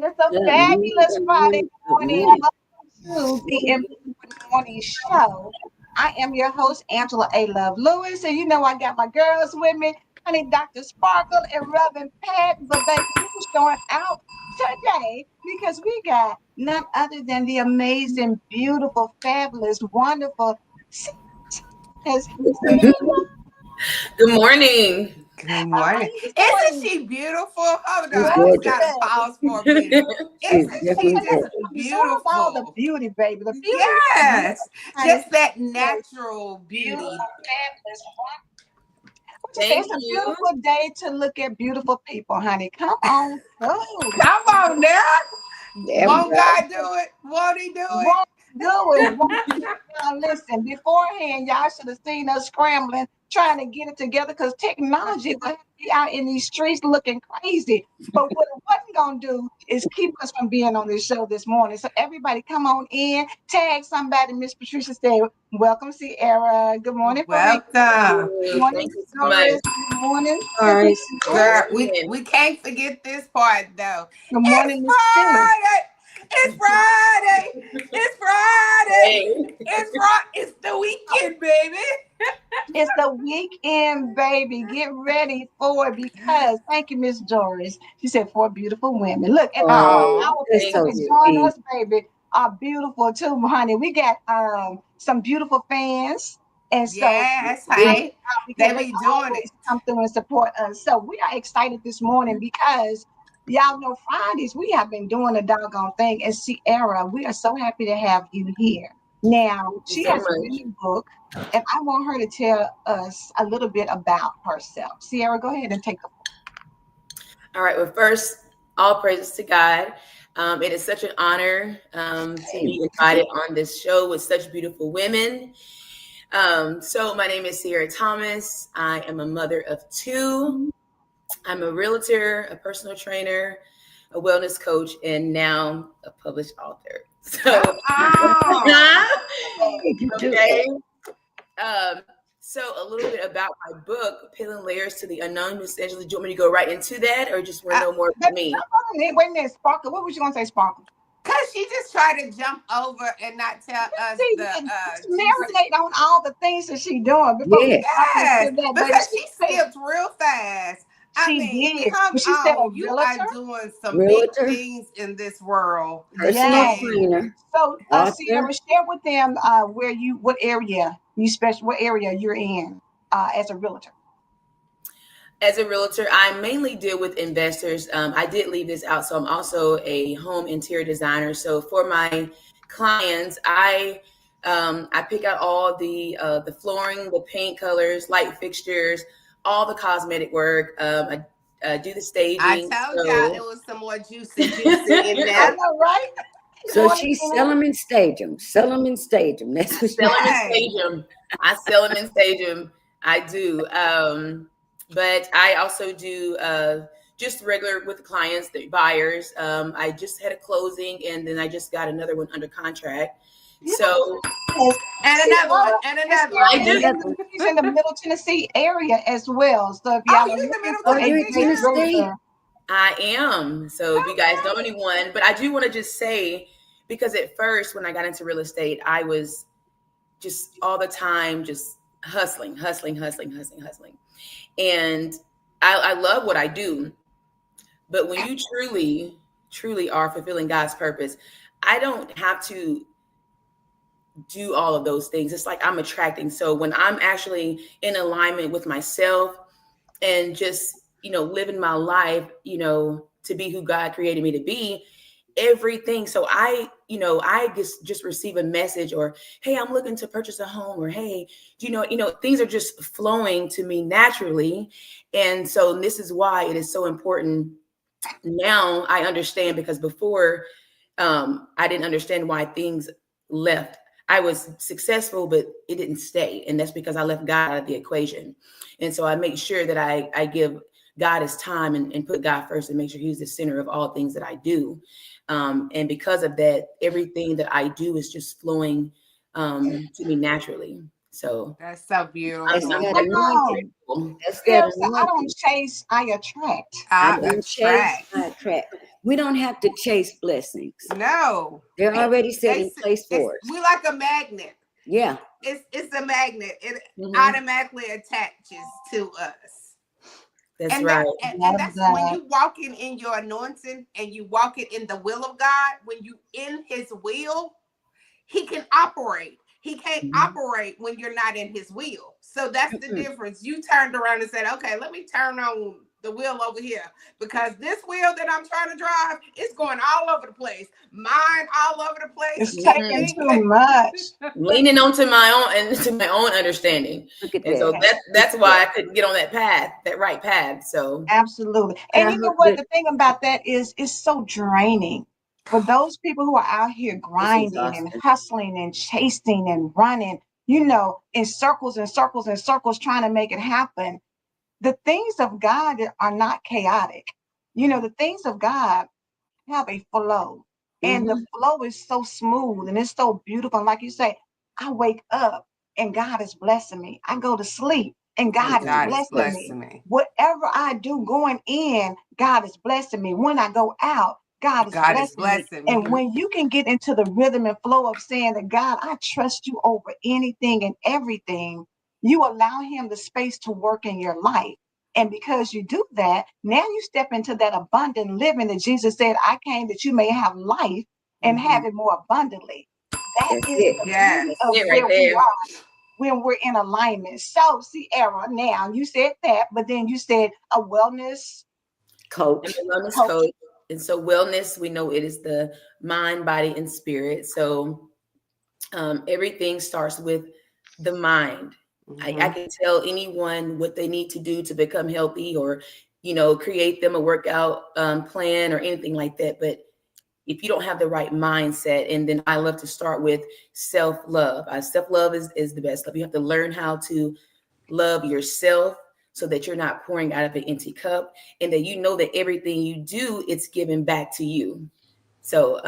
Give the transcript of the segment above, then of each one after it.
It's a fabulous Friday morning. Welcome to the Important Morning Show. I am your host, Angela ALove Lewis, and you know I got my girls with me, honey, Dr. Sparkle and Reverend Pat. But baby, we're showing out today because we got none other than the amazing, beautiful, fabulous, wonderful. Good morning. Good morning. Good Isn't she beautiful? Hold She's on. I gorgeous. just got to pause for a minute. Isn't she just beautiful? All the beauty, baby. The beauty. Yes. Honey. Just that natural beauty. Fabulous. Thank It's a you. beautiful day to look at beautiful people, honey. Come on. Oh. Come on now. Yeah, Won't God do it? Won't he do it? Won't do it. Now, listen, beforehand, y'all should have seen us scrambling, trying to get it together because technology will have to be out in these streets looking crazy. But what it wasn't going to do is keep us from being on this show this morning. So everybody come on in, tag somebody. Miss Patricia said, welcome, Ciera. Good morning. Welcome. Good morning, Thank you so much. Good morning. Sorry. Girl, we can't forget this part though. Good morning, Miss Friday. It's Friday. It's Friday. It's the weekend, baby. It's the weekend, baby. Get ready for it because thank you, Miss Doris. She said 4 beautiful women. Look, and our people that join us, baby, are beautiful too, honey. We got some beautiful fans. And so yes, hey, they be doing it. Come through and support us. So we are excited this morning because y'all know Fridays we have been doing a doggone thing. And Ciera, we are so happy to have you here. Now, she has a new book, and I want her to tell us a little bit about herself. Ciera, go ahead and take the floor. All right. Well, first, all praises to God. It is such an honor to be invited on this show with such beautiful women. So my name is Ciera Thomas. I am a mother of 2. I'm a realtor, a personal trainer, a wellness coach, and now a published author. So, okay. So a little bit about my book, Peeling Layers to the Unknown. Miss Angela, do you want me to go right into that, or just want to know more about me? Wait a minute, Sparkle. What was you gonna say, Sparkle? Cause she just tried to jump over and not tell us marinate on all the things that she's doing before because she skipped real fast. I mean, come on, you are doing some big things in this world. Personal trainer. So, Ciera, share with them what area you're in as a realtor. As a realtor, I mainly deal with investors. I did leave this out, so I'm also a home interior designer. So for my clients, I pick out all the flooring, the paint colors, light fixtures, all the cosmetic work. I do the staging. I told y'all it was some more juicy in there. I know, right? So she sell them and stage them. Sell them and stage them. That's what she sell them and stage them. I sell them and stage them. I do. But I also do just regular with the clients, the buyers. I just had a closing, and then I just got another one under contract. So, Yes. And See, another one. And and another Ciera one. I is do. she's in the Middle Tennessee area as well. So if Oh, y'all are you in the looking Middle for Oh, a you in Tennessee beach too? Tennessee? breather, I am. So if you guys know anyone, but I do want to just say, because at first when I got into real estate, I was just all the time just hustling, hustling, hustling, hustling, hustling. And I love what I do. But when you truly, truly are fulfilling God's purpose, I don't have to do all of those things. It's like I'm attracting. So when I'm actually in alignment with myself and just, living my life, to be who God created me to be, everything. So I just receive a message, or, hey, I'm looking to purchase a home, or, hey, things are just flowing to me naturally. And so this is why it is so important. Now I understand, because before, I didn't understand why things left. I was successful, but it didn't stay. And that's because I left God out of the equation. And so I make sure that I give God his time, and put God first, and make sure he's the center of all things that I do. And because of that, everything that I do is just flowing to me naturally. So That's so That's beautiful. that come anointing. on. grateful. That's that Ciera said, I don't anointing. chase, I attract. I I don't chase, attract. I attract. We don't have to chase blessings. No. They're already set in place It's for us. we like a magnet. Yeah. It's a magnet. It Mhm. automatically attaches to us. That's And right. Love that's when that. you walking in your anointing and you walking in the will of God. When you in his will, he can operate. He can't Mhm. operate when you're not in his will. So that's the Mm-mm. difference. You turned around and said, okay, let me turn on the wheel over here, because this wheel that I'm trying to drive is going all over the place. Mine all over the place. It's This taking Mhm. thing. too much. Leaning onto my own and to my own understanding. Look at And so that. Yes, Look that's at that. why I couldn't get on that path, that right path. So absolutely. And And I you know hope what? that The thing about that is it's so draining for those people who are out here it's grinding and exhausting. hustling and chasing and running, in circles and circles and circles trying to make it happen. The things of God are not chaotic. The things of God have a flow. And the Mm-hmm. flow is so smooth and it's so beautiful. And like you say, I wake up and God is blessing me. I go to sleep and And God is God is blessing me. blessing me. Whatever I do going in, God is blessing me. When I go out, God is God is blessing me. blessing And me. when you can get into the rhythm and flow of saying that, God, I trust you over anything and everything, you allow Him the space to work in your life. And because you do that, now you step into that abundant living that Jesus said, I came that you may have life and Mhm. have it more abundantly. That That's is it. the Yes. beauty that's of it right where we there. are when we're in alignment. So, Ciera, now you said that, but then you said a wellness I'm Coach. a wellness coach. coach. And so wellness, we know it is the mind, body, and spirit. So everything starts with the mind. I Mhm. can tell anyone what they need to do to become healthy, or, create them a workout plan or anything like that. But if you don't have the right mindset, and then I love to start with self-love. Self-love is the best love. You have to learn how to love yourself, so that you're not pouring out of an empty cup, and that you know that everything you do, it's given back to you. So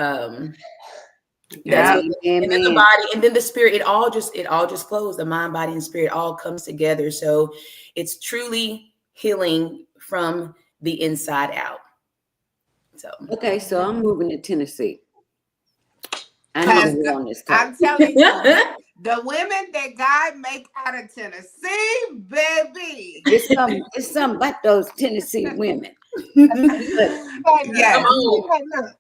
that's Yep. what, and then the Amen. body, and then the spirit, it all just flows. The mind, body, and spirit all comes together. So it's truly healing from the inside out. So Okay, so I'm moving to Tennessee. I need a Cause wellness I'm coach. telling you, the women that God make out of Tennessee, baby. It's something about those Tennessee women. But But come Yes. look, on. look,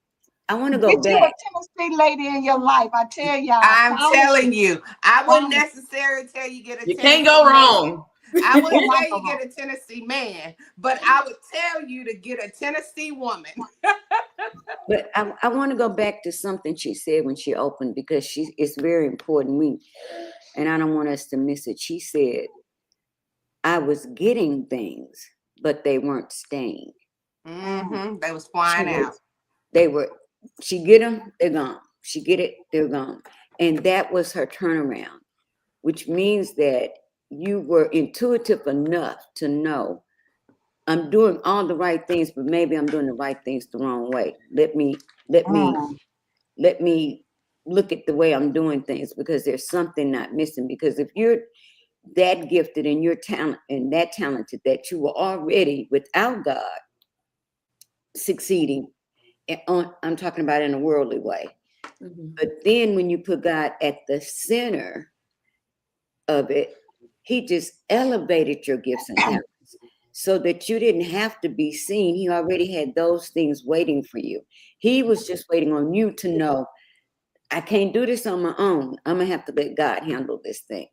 I want to go get you a back. Tennessee lady in your life. I tell y'all, I'm promise telling you, you, I wouldn't promise necessarily tell you get a You can't Tennessee go man. wrong. I you wouldn't cannot tell go you wrong. get a Tennessee man, but I would tell you to get a Tennessee woman. But I want to go back to something she said when she opened, because it's very important. And I don't want us to miss it. She said, I was getting things, but they weren't staying. Mm, Mm-hmm. They was She flying out. was, they were, she get them, they're gone. She get it, they're gone. And that was her turnaround, which means that you were intuitive enough to know I'm doing all the right things, but maybe I'm doing the right things the wrong way. Let me mm, let me look at the way I'm doing things because there's something not missing. Because if you're that gifted and you're talent and that talented that you were already without God succeeding I'm talking about in a worldly way. Mhm. But then when you put God at the center of it, he just elevated your gifts and talents so that you didn't have to be seen. He already had those things waiting for you. He was just waiting on you to know, I can't do this on my own. I'm gonna have to let God handle this thing.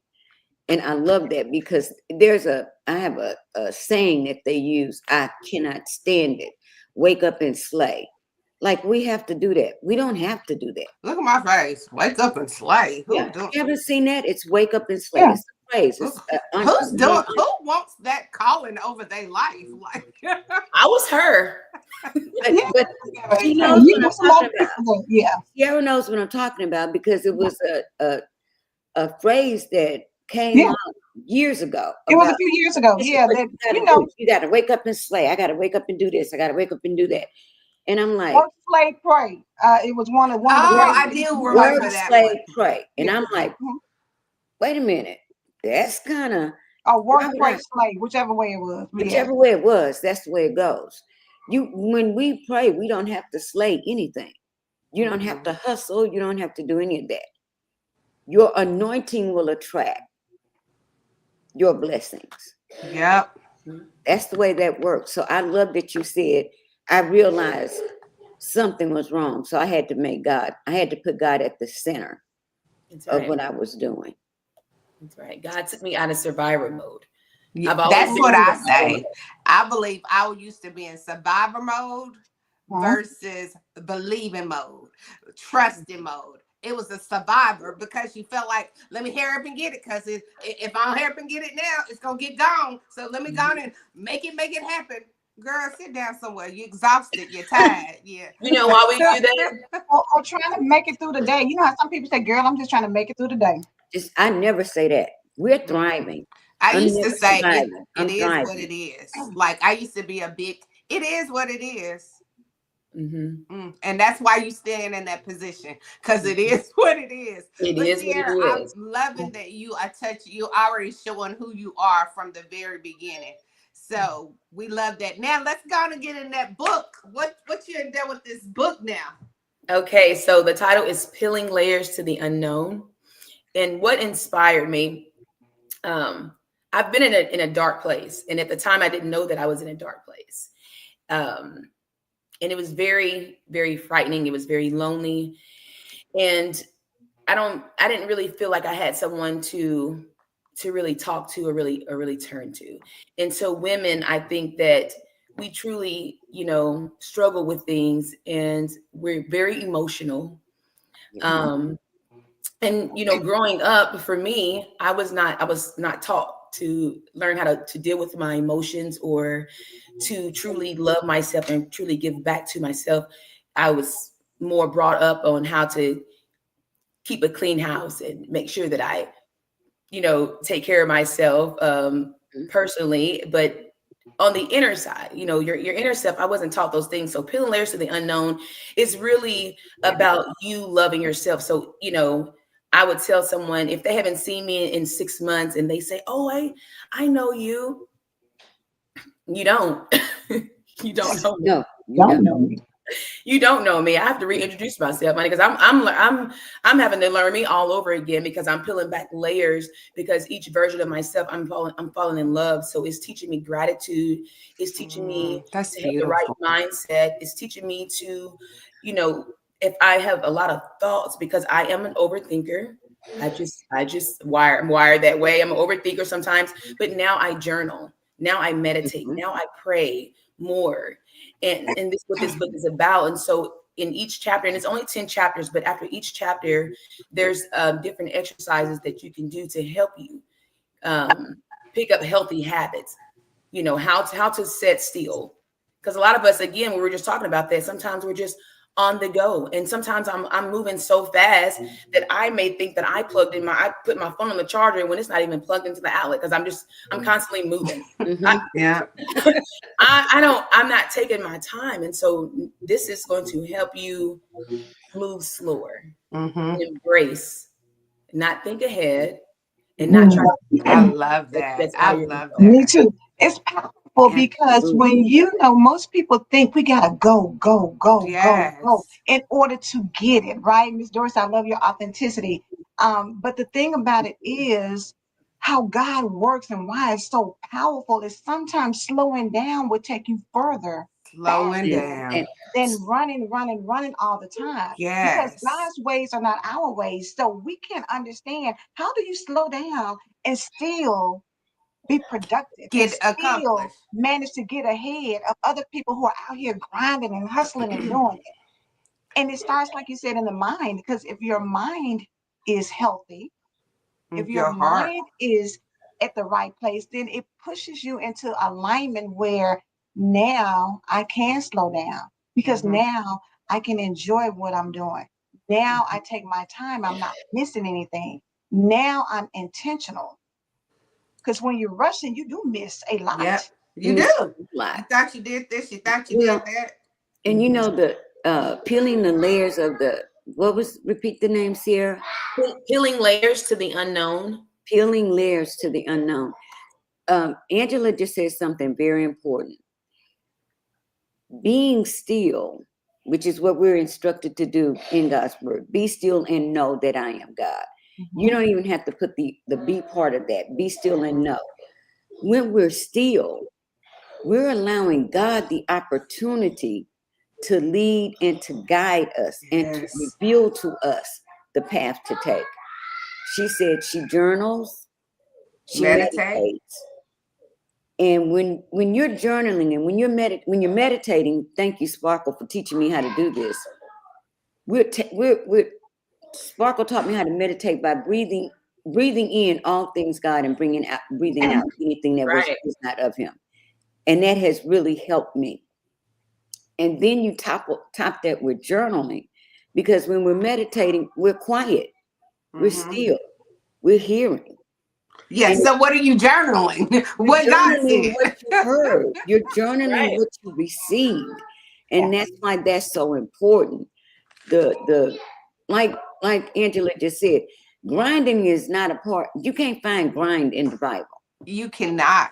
And I love that because I have a saying that they use, I cannot stand it. Wake up and slay. Like we have to do that. We don't have to do that. Look at my face. Wake up and slay. Who Yeah. doing? You haven't seen that? It's wake up and slay. Yeah. It's a phrase. It's Who's doing? Who wants that calling over their life? Like, I was her. Yeah. but she knows You what know, I'm some more talking about. people, yeah. Ciera knows what I'm talking about because it was a phrase that came Yeah. up years ago It was a about few years ago. this is Yeah. what That, you gotta you know, do. You gotta wake up and slay. I gotta wake up and do this. I gotta wake up and do that. And I'm like, work, slay, pray. It was one of the oh, work, phrases. I do work, remember that slay, one. pray. And Yeah. I'm like, Mhm. wait a minute. That's kind of Or why work, would pray, I slay, whichever way it was. Yeah. whichever way it was, that's the way it goes. When we pray, we don't have to slay anything. You don't have to hustle, you don't have to do any of that. Your anointing will attract your blessings. Yep. That's the way that works. So I love that you said, I realized something was wrong. So I had to put God at the center That's of right. what I was doing. That's right. God took me out of survivor mode. Yeah, I've always that's been what in I survival say. mode. I believe I used to be in survivor mode Huh? versus believing mode, trusting mode. It was a survivor because you felt like, let me hurry up and get it. Because if I don't hurry up and get it now, it's going to get gone. So let me go on and make it happen. Girl, sit down somewhere. You're exhausted. You're tired. Yeah. You know why we do that? Or trying to make it through the day. You know how some people say, girl, I'm just trying to make it through the day. I never say that. We're thriving. I I'm used to never say surviving. it I'm is what thriving. it is. Like I used to be a big, it is what it is. Mm-hmm. And that's why you stand in that position because it is what it is. It But is what it Ciara, I'm is. loving that you are touching. You already showing who you are from the very beginning. So we love that. Now let's go on and get in that book. What you in there with this book now? Okay, so the title is Peeling Layers to the Unknown. And what inspired me, I've been in a dark place. And at the time, I didn't know that I was in a dark place. And it was very, very frightening. It was very lonely. And I didn't really feel like I had someone to really talk to or really turn to. And so women, I think that we truly, struggle with things and we're very emotional. Um, and growing up for me, I was not taught to learn how to deal with my emotions or to truly love myself and truly give back to myself. I was more brought up on how to keep a clean house and make sure that I, take care of myself personally, but on the inner side, your inner self, I wasn't taught those things. So peeling layers to the unknown is really about you loving yourself. So, I would tell someone if they haven't seen me in 6 months and they say, "Oh, I know you," you don't, you don't know me. No, you Don't don't. know me. You don't know me. I have to reintroduce myself, honey, because I'm having to learn me all over again because I'm peeling back layers because each version of myself I'm falling in love. So it's teaching me gratitude. It's teaching me That's to have the right beautiful. mindset. It's teaching me to, if I have a lot of thoughts because I am an overthinker. I'm wired that way. I'm an overthinker sometimes, but now I journal. Now I meditate. Mhm. Now I pray more and this what this book is about. And so in each chapter, and it's only 10 chapters, but after each chapter there's different exercises that you can do to help you pick up healthy habits, how to set still, because a lot of us, again, we were just talking about that, sometimes we're just on the go. And sometimes I'm moving so fast that I may think that I put my phone on the charger when it's not even plugged into the outlet, because I'm constantly moving. Yeah. I'm not taking my time. And so this is going to help you move slower, embrace, not think ahead, and not try I to love that. that's out I of your love control. Me that. too. It's powerful because Absolutely. when most people think we gotta go Yes. in order to get it, right? Miss Doris, I love your authenticity. But the thing about it is how God works and why it's so powerful is sometimes slowing down will take you further Slowing faster down. And than running all the time. Because Yes. God's ways are not our ways. So we can understand how do you slow down and still be productive and Get still accomplished. manage to get ahead of other people who are out here grinding and hustling and doing it. And it starts, like you said, in the mind, because if your mind is healthy, if your Your heart. mind is at the right place, then it pushes you into alignment where now I can slow down because Mm-hmm. now I can enjoy what I'm doing. Now I take my time, I'm not missing anything. Now I'm intentional because when you're rushing, you do miss a Yep. lot. You miss do. a lot. You thought you did this. You thought you You did know, that. and the peeling the layers of the what was repeat the name, Ciera? Peeling layers to the unknown. Peeling layers to the unknown. Angela just said something very important. Being still, which is what we're instructed to do in God's word. Be still and know that I am God. You Mhm. don't even have to put the be part of that. Be still and know. When we're still, we're allowing God the opportunity to lead and to guide us and to Yes. reveal to us the path to take. She said she journals, she Meditate. meditates. And when you're journaling and when you're meditating, thank you, Sparkle, for teaching me how to do this. We're Sparkle taught me how to meditate by breathing in all things God and breathing out anything that Right. is not of Him. And that has really helped me. And then you top that with journaling, because when we're meditating, we're quiet, we're still, we're hearing. Yes. And So what are you journaling? you're What God journaling said. what you heard. You're journaling Right. what you received. Yeah. And that's why that's so important. The like Angela just said, grinding is not a part. You can't find grind in the Bible. You cannot.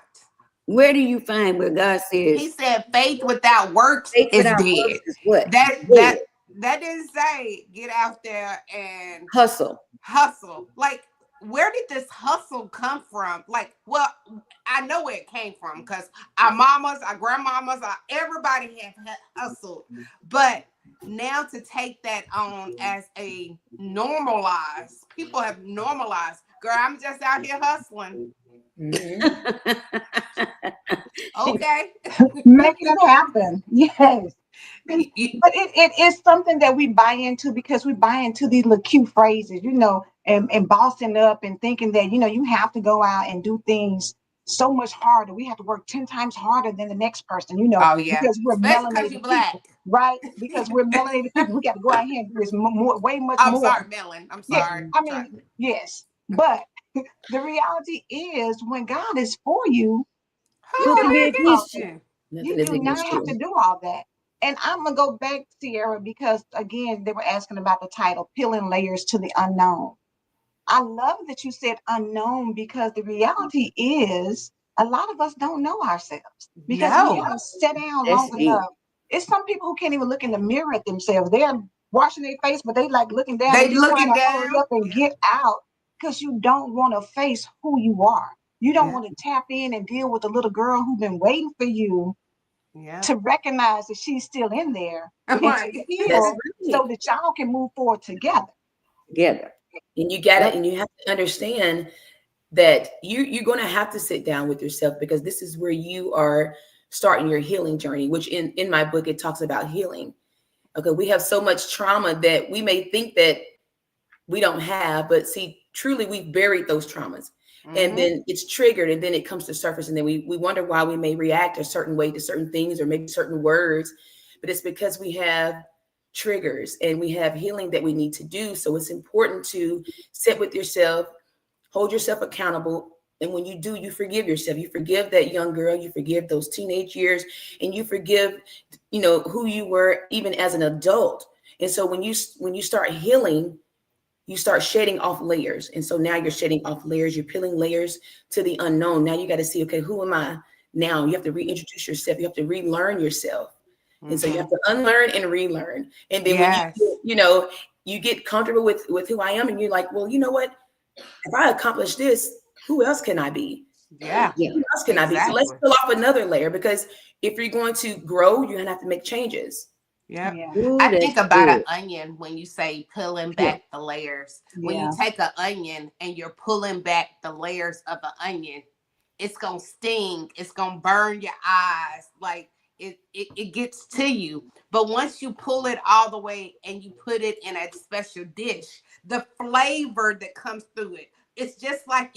Where do you find where God says He said faith without works faith is without dead. works is what? That Dead. that that didn't say get out there and Hustle. hustle. Like, where did this hustle come from? Like, well, I know where it came from because our mamas, our grandmamas, everybody have hustled. But now to take that on as a normalized, people have normalized, girl, I'm just out here hustling. Okay. Making it happen. Yes. You- you- But it is something that we buy into because we buy into these little cute phrases, and bossing up and thinking that, you have to go out and do things so much harder. We have to work 10 times harder than the next person, oh, yeah. because we're Especially because you melanated black. people, right? Because we're melanated people. We got to go out here and do this more, way much I'm more. sorry, Melon. I'm Yeah. sorry. I Sorry. mean, yes. But the reality is when God is for you, you Who's Who don't gonna can have be be to do all against that. you? against You Nothing is do not against have to you. do all that. And I'm gonna go back, Ciera, because again, they were asking about the title, Peeling Layers to the Unknown. I love that you said unknown because the reality is a lot of us don't know ourselves you? because we No. haven't sat down That's long deep. enough. It's some people who can't even look in the mirror at themselves. They're washing their face, but they like looking down. They They just trying looking to hurry down. up and get out because you don't want to face who you are. You don't Yeah. want to tap in and deal with the little girl who's been waiting for you Yeah. to recognize that she's still in there and to Right. That's heal right. so that y'all can move forward together. Together. And you got it. Yep. And you have to understand that you're going to have to sit down with yourself, because this is where you are starting your healing journey, which in my book, it talks about healing. Okay. We have so much trauma that we may think that we don't have, but see, truly we've buried those traumas, and Mm-hmm. then it's triggered, and then it comes to surface, and then we wonder why we may react a certain way to certain things or maybe certain words, but it's because we have triggers and we have healing that we need to do. So it's important to sit with yourself, hold yourself accountable. And when you do, you forgive yourself. You forgive that young girl, you forgive those teenage years, and you forgive, who you were even as an adult. And so when you start healing, you start shedding off layers. And so now you're shedding off layers, you're peeling layers to the unknown. Now you got to see, okay, who am I now? You have to reintroduce yourself. You have to relearn yourself. And so you have to unlearn and relearn. And then when Yes. you get comfortable with who I am, and you're like, well, you know what? If I accomplish this, who else can I be? Yeah. Yeah. Who else can I be? So let's Exactly. peel off another layer, because if you're going to grow, you're gonna have to make changes. Yeah. Yeah. Ooh, I think that's about an good. onion when you say pulling Yeah. back the layers. When you Yeah. take an onion and you're pulling back the layers of the onion, it's gonna sting, it's gonna burn your eyes, like it gets to you. But once you pull it all the way and you put it in a special dish, the flavor that comes through it, it's just like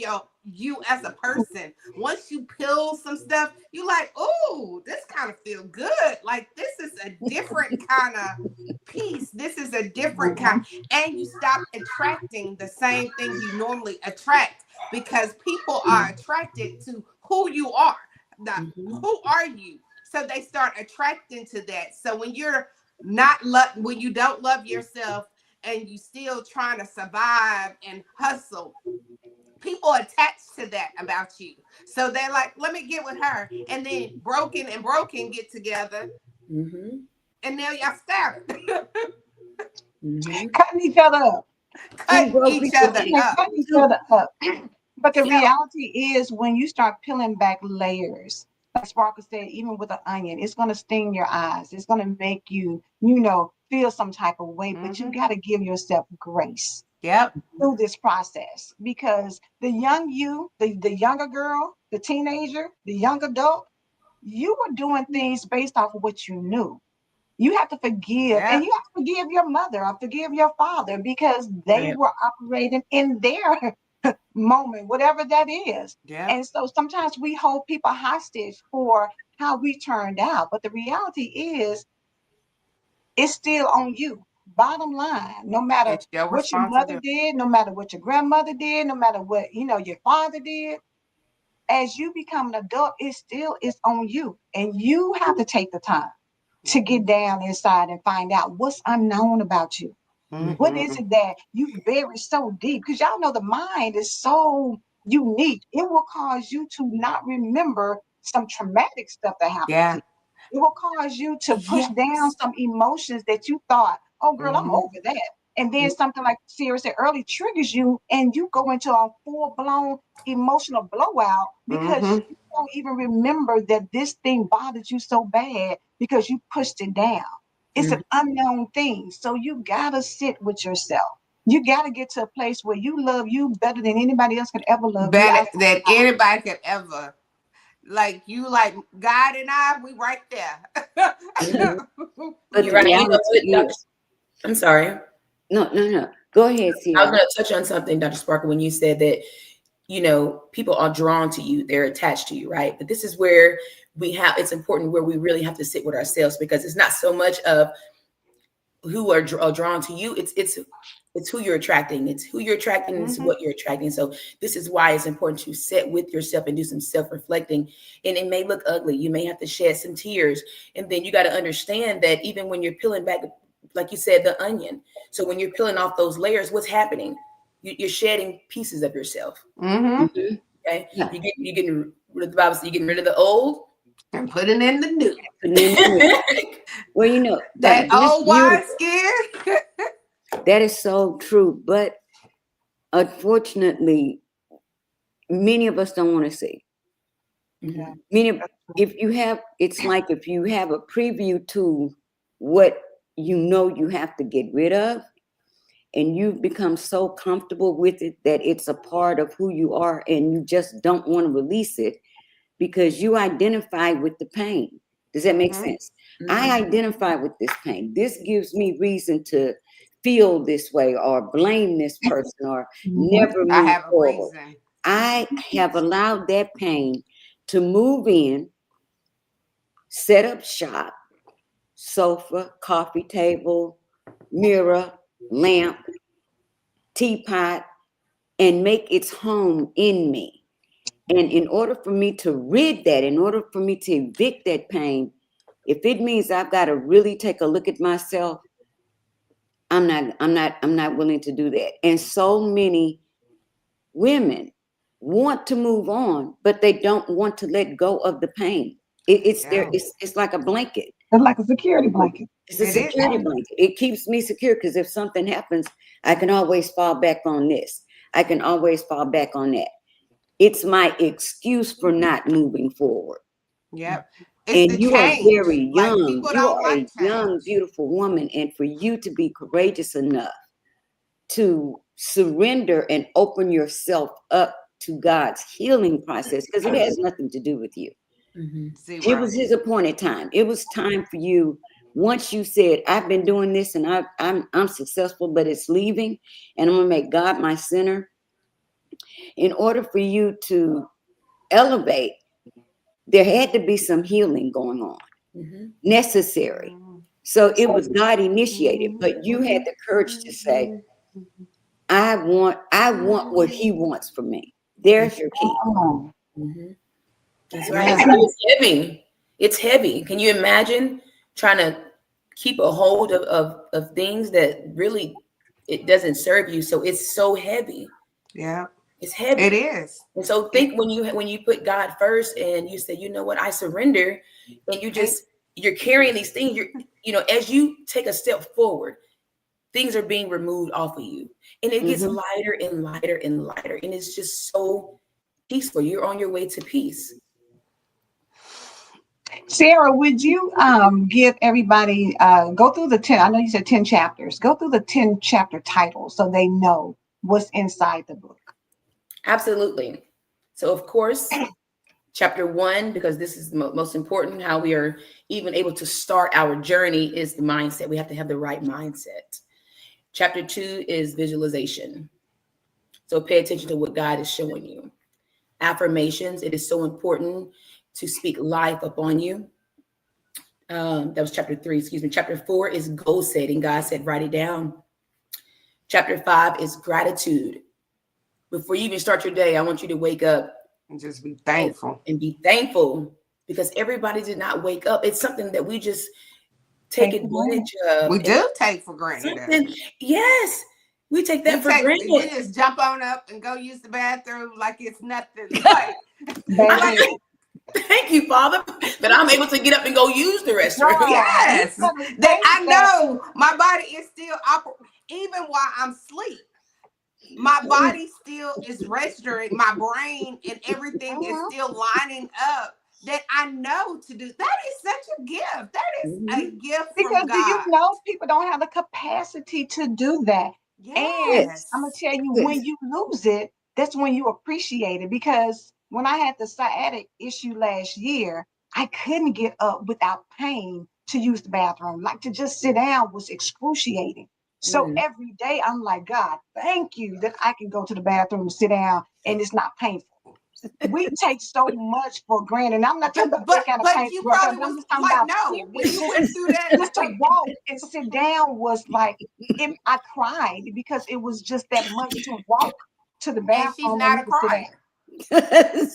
you as a person. Once you peel some stuff, you like, oh, this kind of feel good. Like this is a different kind of piece. This is a different kind, Mhm. and you stop attracting the same thing you normally attract, because people are attracted to who you are. The, Mhm. who are you? So they start attracting to that. So when you're not when you don't love yourself and you still trying to survive and hustle, people attach to that about you. So they're like, let me get with her. And then broken and broken get together, Mhm. and now y'all started Mhm. Cutting each other up. Two cutting broke each people other can't. Yeah, up. cutting each Two. other up. But the Yeah. reality is, when you start peeling back layers, like Sparkle said, even with an onion, it's going to sting your eyes. It's going to make you, feel some type of way. But you Mm-hmm. got to give yourself grace Yep. through this process, because the young you, the younger girl, the teenager, the young adult, you were doing things based off of what you knew. You have to forgive, and Yep. you have to forgive your mother or forgive your father, because they Right. were operating in their moment, whatever that is. Yep. And so sometimes we hold people hostage for how we turned out. But the reality is, it's still on you. Bottom line, no matter It's your what your mother responsibility. did, no matter what your grandmother did, no matter what, your father did, as you become an adult, it still is on you. And you have to take the time to Mm-hmm. get down inside and find out what's unknown about you. What Mm-hmm. is it that you bury so deep? Because y'all know the mind is so unique. It will cause you to not remember some traumatic stuff that happened to Yeah. you. It will cause you to push down Yes. some emotions that you thought, oh, girl, I'm Mm-hmm. over that. And then something like Ciera said early triggers you, and you go into a full blown emotional blowout because Mm-hmm. you don't even remember that this thing bothered you so bad because you pushed it down. It's an Mhm. unknown thing. So you gotta sit with yourself. You gotta get to a place where you love you better than anybody else could ever love you Better outside than the house. anybody could ever. Like you, like God and I, we right there. Mhm. But You're the right. You know reality what, Doctor? is, I'm sorry. no, no, no. Go ahead, I was Sierra. going to touch on something, Dr. Sparkle, when you said that, people are drawn to you, they're attached to you, right? But this is where it's important, where we really have to sit with ourselves, because it's not so much of who are drawn to you. It's who you're attracting. It's who you're attracting. And it's Mm-hmm. what you're attracting. So this is why it's important to sit with yourself and do some self-reflecting. And it may look ugly. You may have to shed some tears. And then you got to understand that even when you're peeling back, like you said, the onion. So when you're peeling off those layers, what's happening? You're shedding pieces of yourself. Mm-hmm. Mhm. Okay. Yeah. You're getting rid of the Bible. So you're getting rid of the old. And putting in the new. And then, well, That that's old wine beautiful. skin. That is so true. But unfortunately, many of us don't want to see. Yeah, Mhm. Many, that's true. if you have, it's like if you have a preview to what you have to get rid of, and you've become so comfortable with it that it's a part of who you are, and you just don't want to release it because you identify with the pain. Does that make Mm-hmm. sense? I Mhm. identify with this pain. This gives me reason to feel this way or blame this person or Mhm. never I move have a forward. reason. I have allowed that pain to move in, set up shop, sofa, coffee table, mirror, lamp, teapot, and make its home in me. And in order for me to rid that, in order for me to evict that pain, if it means I've got to really take a look at myself, I'm not willing to do that. And so many women want to move on, but they don't want to let go of the pain. It's like a blanket. It's like a security blanket. It's a security blanket. It keeps me secure because if something happens, I can always fall back on this. I can always fall back on that. It's my excuse for not moving forward. Yep. And you are very young. Like, people you don't are like a young, beautiful woman. And for you to be courageous enough to surrender and open yourself up to God's healing process, because it has nothing to do with you. It was his appointed time. It was time for you. Once you said, I've been doing this and I'm successful, but it's leaving, and I'm going to make God my center. In order for you to elevate, there had to be some healing going on, necessary. So it was God initiated, but you had the courage to say, I want what he wants from me. There's your key. That's right. It's heavy. It's heavy. Can you imagine trying to keep a hold of things that really it doesn't serve you? So it's so heavy. Yeah. It's heavy. It is. And so think when you put God first and you say, you know what, I surrender, and you're carrying these things, as you take a step forward, things are being removed off of you. And it gets lighter and lighter and lighter. And it's just so peaceful. You're on your way to peace. Ciera, would you give everybody, go through the 10, I know you said 10 chapters, go through the 10 chapter titles so they know what's inside the book. Absolutely. So, of course, chapter 1, because this is the most important, how we are even able to start our journey, is the mindset. We have to have the right mindset. Chapter 2 is visualization. So pay attention to what God is showing you. Affirmations. It is so important to speak life upon you. That was chapter 3, excuse me. Chapter 4 is goal setting. God said, write it down. Chapter 5 is gratitude. Before you even start your day, I want you to wake up and just be thankful. And be thankful, because everybody did not wake up. It's something that we just take advantage of. We do take for granted. Yes, we take that for granted. We just jump on up and go use the bathroom like it's nothing. Like, thank you, Father, that I'm able to get up and go use the restroom. Yes, that I know my body is still operating even while I'm asleep. My body still is registering, my brain and everything is still lining up that I know to do. That is such a gift. That is a gift because from God. Do you know people don't have the capacity to do that? Yes. And I'm going to tell you, when you lose it, that's when you appreciate it. Because when I had the sciatic issue last year, I couldn't get up without pain to use the bathroom. Like, to just sit down was excruciating. So every day I'm like, God, thank you that I can go to the bathroom and sit down and it's not painful. We take so much for granted. And I'm not talking about that kind of pain. You probably was like, no, when you went through that, just to walk and sit down was like, I cried because it was just that much to walk to the bathroom. And she's not a crier.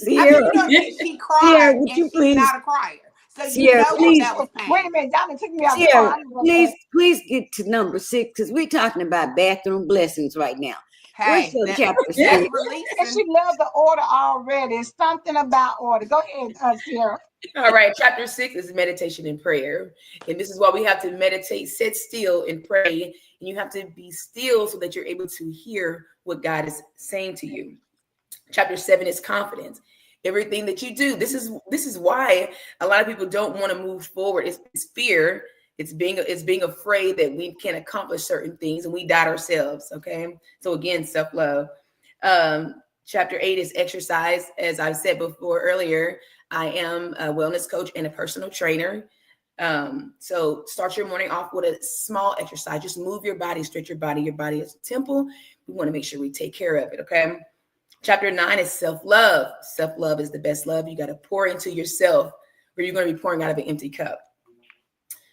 Ciera, she cried, and she's please, not a crier. So Ciera, you know please, that was pain. Wait a minute, y'all done took me out. Ciera, please get to number 6, because we're talking about bathroom blessings right now. Hey, what's your chapter 6? And she loved the order already. Something about order. Go ahead, Ciera. All right, chapter 6 is meditation and prayer. And this is why we have to meditate, sit still and pray. And you have to be still so that you're able to hear what God is saying to you. Chapter 7 is confidence. Everything that you do, this is why a lot of people don't want to move forward. It's fear. It's being afraid that we can't accomplish certain things, and we doubt ourselves. Okay, so again, self-love. Chapter 8 is exercise. As I've said before earlier, I am a wellness coach and a personal trainer. So start your morning off with a small exercise. Just move your body, stretch your body. Your body is a temple. We want to make sure we take care of it. Okay. Chapter 9 is self-love. Self-love is the best love. You got to pour into yourself, or you're going to be pouring out of an empty cup.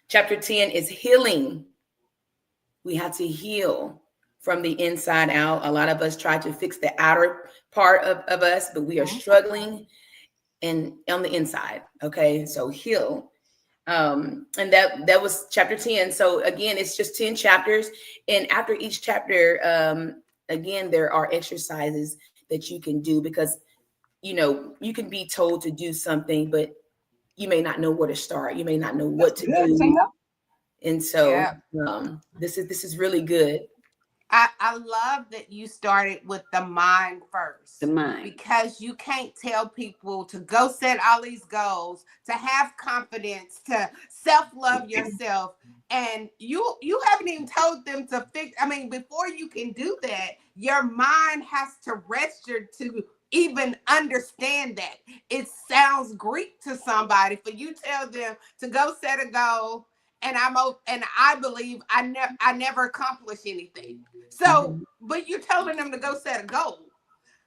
Chapter 10 is healing. We have to heal from the inside out. A lot of us try to fix the outer part of us, but we are struggling and on the inside. Okay, so heal. And that was chapter 10. So again, it's just 10 chapters, and after each chapter, again, there are exercises that you can do, because you can be told to do something, but you may not know where to start. You may not know what to Good, do. Tina. And so Yeah. this is really good. I love that you started with the mind The first, mind. because you can't tell people to go set all these goals, to have confidence, to self-love yourself, and you haven't even told them to fix. I mean, before you can do that, your mind has to register to even understand that. It sounds Greek to somebody for you tell them to go set a goal, and I believe I never accomplish anything. So, Mhm. but you're telling them to go set a goal.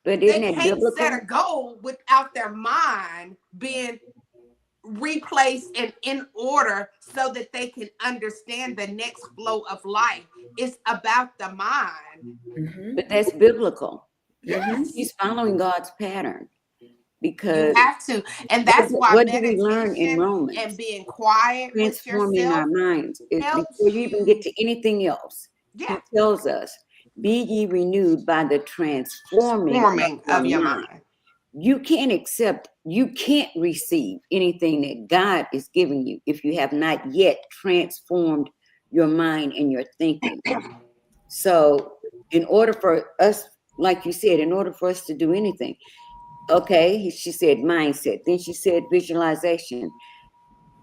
But isn't They that can't set biblical? a goal without their mind being replaced and in order so that they can understand the next flow of life. It's about the mind. Mhm. But that's biblical. Mhm. Yes, He's following God's pattern you because have to. And what, that's why what do we learn in meditation and Romans? being quiet with Transforming our yourself minds. Before helps you even get you. to anything else, Yeah, he tells us, be ye renewed by the transforming of forming your of your mind. mind. You can't receive anything that God is giving you if you have not yet transformed your mind and your thinking. So, in order for us, like you said, in order for us to do anything, okay, she said mindset. Then she said visualization.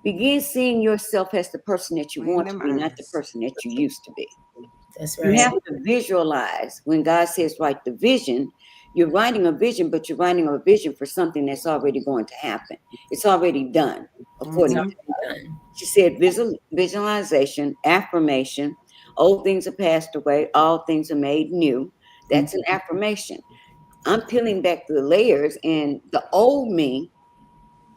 Begin seeing yourself as the person that you In want the to be, not the minds. person that you used to be. That's You right. have to visualize. When God says write the vision, you're writing a vision, but you're writing a vision for something that's already going to happen. It's already done, It's according to Mm-hmm. God. already done. She said visualization, affirmation. Old things are passed away, all things are made new. That's an affirmation. I'm peeling back the layers, and the old me,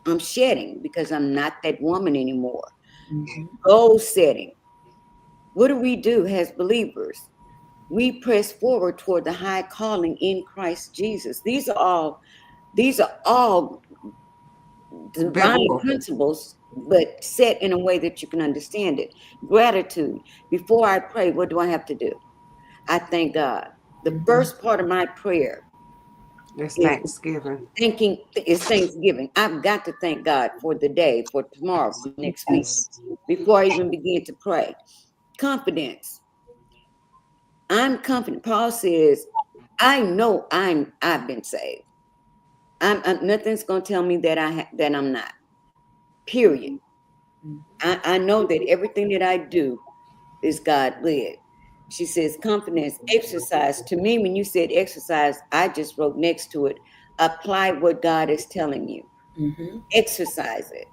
I'm shedding because I'm not that woman anymore. Mhm. Goal setting. What do we do as believers? We press forward toward the high calling in Christ Jesus. These are all divine Biblical. principles, but set in a way that you can understand it. Gratitude. Before I pray, what do I have to do? I thank God. The Mhm. first part of my prayer It's is Thanksgiving. Thanksgiving. I've got to thank God for the day, for tomorrow, for next week, Yes. before I even begin to pray. Confidence. I'm confident. Paul says, I know I've been saved. Nothing's gonna tell me that that I'm not. Period. I know that everything that I do is God led. She says confidence, exercise. To me, when you said exercise, I just wrote next to it, apply what God is telling you. Mhm. Exercise it.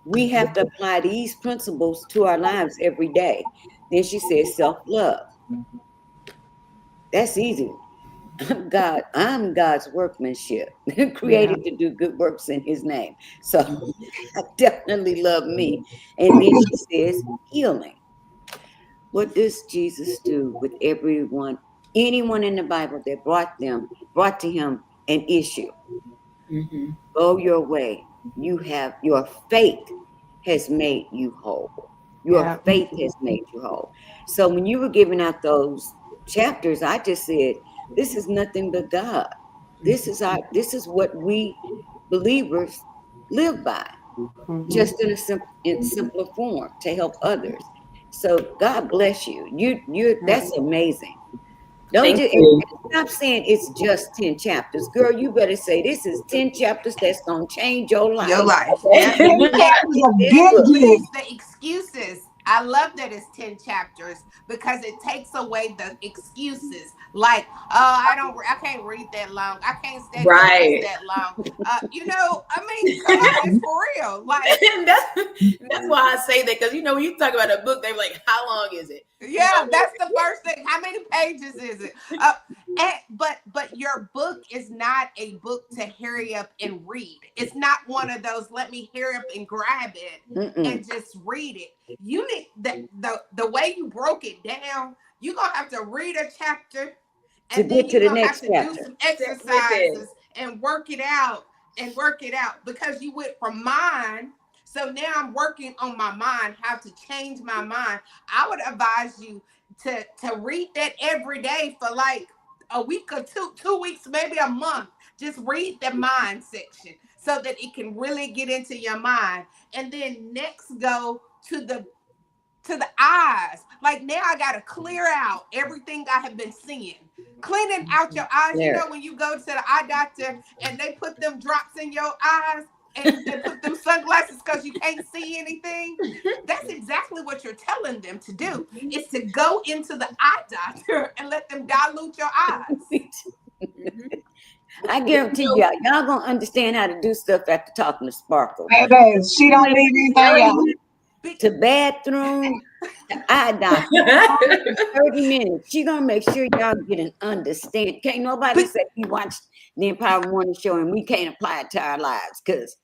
We have to apply these principles to our lives every day. Then she says self-love. That's easy. I'm God's workmanship, Yeah. created to do good works in his name. So I definitely love me. And then she says healing. What does Jesus do with anyone in the Bible that brought to him an issue? Mhm. Go your way. Your faith has made you whole. Your Yeah. faith has made you whole. So when you were giving out those chapters, I just said, this is nothing but God. This is what we believers live by, Mm-hmm. just in simpler form to help others. So God bless you. Yeah. That's amazing. Don't Thank just you. stop saying it's just 10 chapters. Girl, you better say this is 10 chapters that's gonna change your Your life. life. Yeah. Okay. 10 And chapters of This and good, book. good. release the excuses. I love that it's 10 chapters because it takes away the excuses. Like, I can't read that long. I can't study scriptures Right. that long. I mean, come on, it's for real. Like, and that's why I say that, because when you talk about a book, they're like, "How long is it?" yeah, that's the first thing. How many pages is it? But your book is not a book to hurry up and read. It's not one of those let me hurry up and grab it Mm-mm. and just read it. You need the way you broke it down, you're gonna have to read a chapter, To and then get to you're the gonna have next to do chapter. some Sit with it. exercises and work it out because you went from mind. So now I'm working on my mind, how to change my mind. I would advise you to read that every day for like a week or two weeks, maybe a month. Just read the mind section so that it can really get into your mind. And then next go to the eyes. Like now I gotta clear out everything I have been seeing. Cleaning out your eyes. You There. know when you go to the eye doctor and they put them drops in your eyes and they put them sunglasses because you can't see anything. That's exactly what you're telling them to do. Is to go into the eye doctor and let them dilute your eyes. Mhm. I But you guarantee know, y'all gonna understand how to do stuff after talking to Sparkle. Baby, she You don't ain't leave anything telling out. you to bathroom, the eye doctor, all in 30 minutes. She gonna make sure y'all get an understand. Can't nobody But say we watched the Empower Morning Show and we can't apply it to our lives. Cause,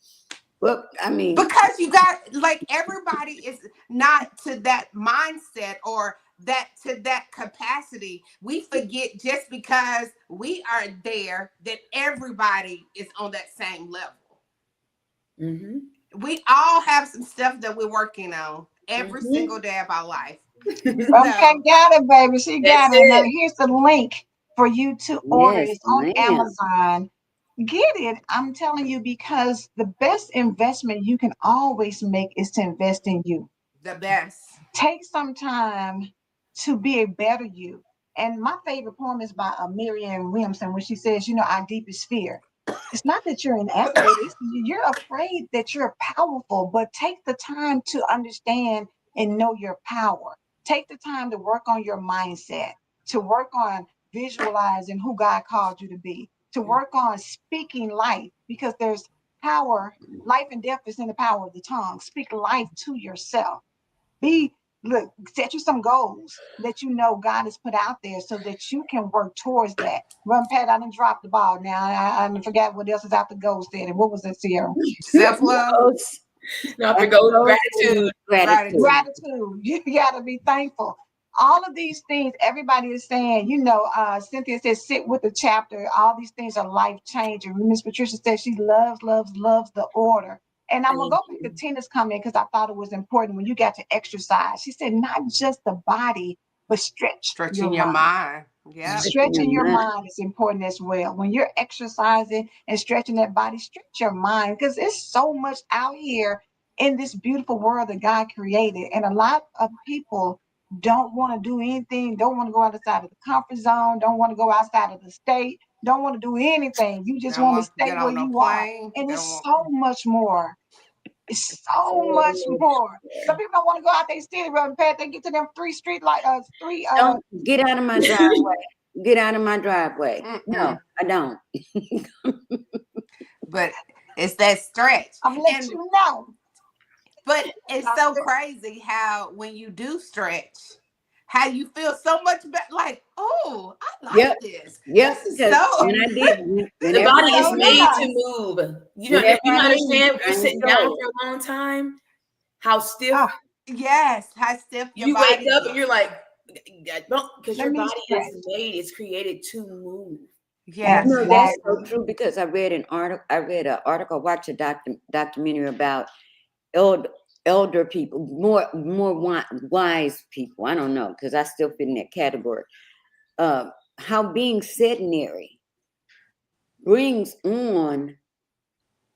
well, I mean, because you got like everybody is not to that mindset or that to that capacity. We forget just because we are there that everybody is on that same level. Mhm. We all have some stuff that we're working on every single Mhm. day of our life. Okay, So got it, baby. She That's got it. Now it. here's the link for you to order. yes, It's on ma'am. Amazon. Get it. I'm telling you because the best investment you can always make is to invest in you. the best. Take some time to be a better you. And my favorite poem is by Marianne Williamson, where she says, our deepest fear. It's not that you're inadequate, it's you're afraid that you're powerful, but take the time to understand and know your power. Take the time to work on your mindset, to work on visualizing who God called you to be, to work on speaking life because there's power. Life and death is in the power of the tongue. Speak life to yourself. Be Look, set you some goals that you know God has put out there so that you can work towards that. Run, Pat, I didn't drop the ball now. I forgot what else is out the goals there. And what was it, Sierra? Self-love, Not to After go those, gratitude. gratitude. gratitude. Gratitude. You got to be thankful. All of these things, everybody is saying, Cynthia says, sit with the chapter. All these things are life changing. Miss Patricia says she loves, loves, loves the order. And I'm going to Thank go back to you. Tina's comment because I thought it was important when you got to exercise. She said, not just the body, but stretch your Stretching your mind. mind. Yep. Stretching your Stretching your mind. mind is important as well. When you're exercising and stretching that body, stretch your mind because there's so much out here in this beautiful world that God created. And a lot of people don't want to do anything, don't want to go outside of the comfort zone, don't want to go outside of the state, don't want to do anything. You just Don't want to want to stay get where on no you are. plane. And Don't it's want. so much more. It's so So much much more. Some people don't want to go out their city, Reverend Pat. They get to them three street like three Don't get out of my driveway. Get out of my driveway. No, Mm-mm. I don't. But it's that stretch. I'm gonna let And you know. but it's so crazy how when you do stretch, how you feel so much better. Like, oh, I like Yep, this. yep. This is Because so. when I did, This The is whenever body I is so leave, made to nice. move. whenever You I don't leave, understand. You're I sitting down enjoy it. for a long time. How stiff Oh, Yes, how stiff your you wake body up and gets. you're like, don't, because let your me body stretch. is made. It's created to move. You Yes. know, that's so Exactly. true because I read an article. I read an article, watched a documentary about elder elder people, more wise people. I don't know because I still fit in that category. Uh, how being sedentary brings on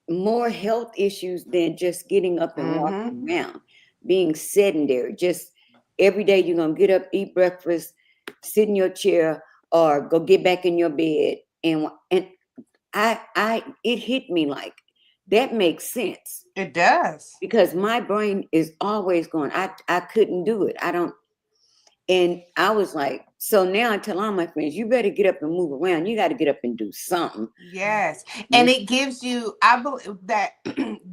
more health issues than just getting up and Mm-hmm. walking around. Being sedentary, just every day you're gonna get up, eat breakfast, sit in your chair, or go get back in your bed. And it hit me like that makes sense It does. because my brain is always going. I couldn't do it. I don't. And I was like, so now I tell all my friends, you better get up and move around. You got to get up and do something. Yes. And Mm. it gives you, I believe that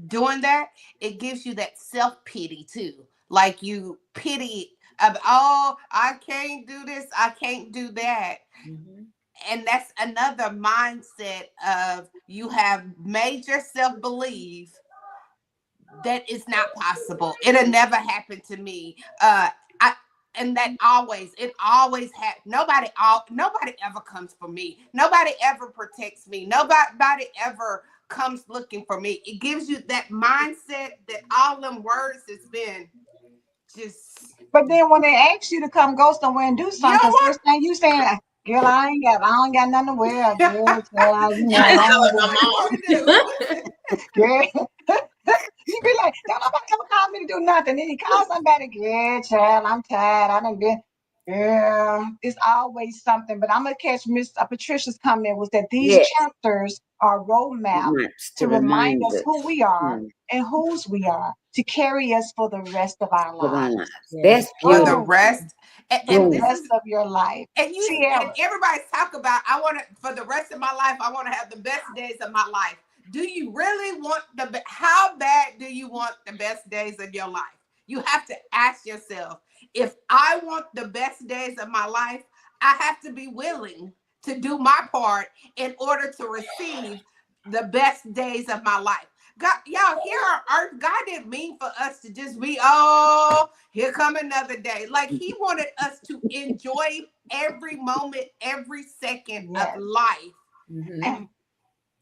doing that, it gives you that self pity too. Like you pity of, oh, I can't do this, I can't do that. Mhm. And that's another mindset of you have made yourself believe that is not possible. It'll never happen to me. I and that it always nobody ever comes for me. Nobody ever protects me. Nobody ever comes looking for me. It gives you that mindset that all them words has been just But then when they ask you to come go somewhere and do you know something, what? first thing you saying, girl, I don't got nothing to wear, girl. So You just sound like What you my want to do? girl. You be like, don't nobody ever call me to do nothing. Then you call somebody, girl, child, I'm tired. I done been, girl. It's always something. But I'm gonna catch Miss Patricia's comment was that these Yes. chapters are roadmap Much to to remind remind us us who we are mm, and whose we are, to carry us for the rest of our of our lives. lives. Yes. That's For the Oh, beautiful. rest. for the And Boom. this rest is of your life. and Sierra, everybody's talk about I want to for the rest of my life I want to have the best days of my life. Do you really want how bad do you want the best days of your life? You have to ask yourself, if I want the best days of my life, I have to be willing to do my part in order to receive the best days of my life. God, y'all, here on earth, God didn't mean for us to just be, oh, here come another day. Like he wanted us to enjoy every moment, every second of yes. life. Mm-hmm.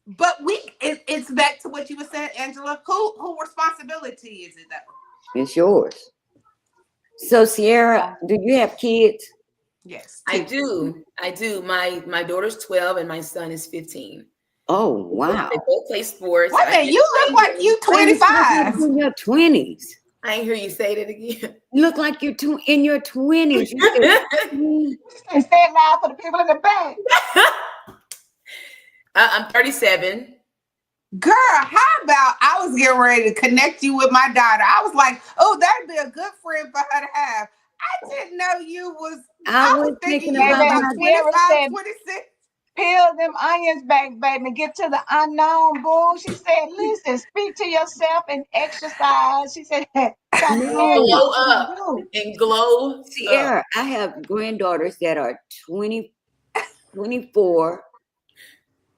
But it's back to what you were saying, Angela. Who responsibility is it though? It's yours. So, Ciera, do you have kids? Yes, I two. do. I do. My daughter's 12 and my son is 15. Oh, They wow. both play sports. Wait a I minute, can't you look blame like them. you Man, you look like 25. you're in your 20s. I ain't hear you say that again. You look like you're in your 20s. You said, And say it loud for the people in the back. I'm 37. Girl, how about I was getting ready to connect you with my daughter? I was like, oh, that'd be a good friend for her to have. I didn't know you was, I I was was thinking thinking you was about Baby, like my, Sierra 25, said, 26. peel them onions back, baby. Get to the unknown, boo. She said, listen, speak to yourself and exercise. She said, got And mad no, glow talking to up. do. And glow up. Ciera, I have granddaughters that are 20, 24,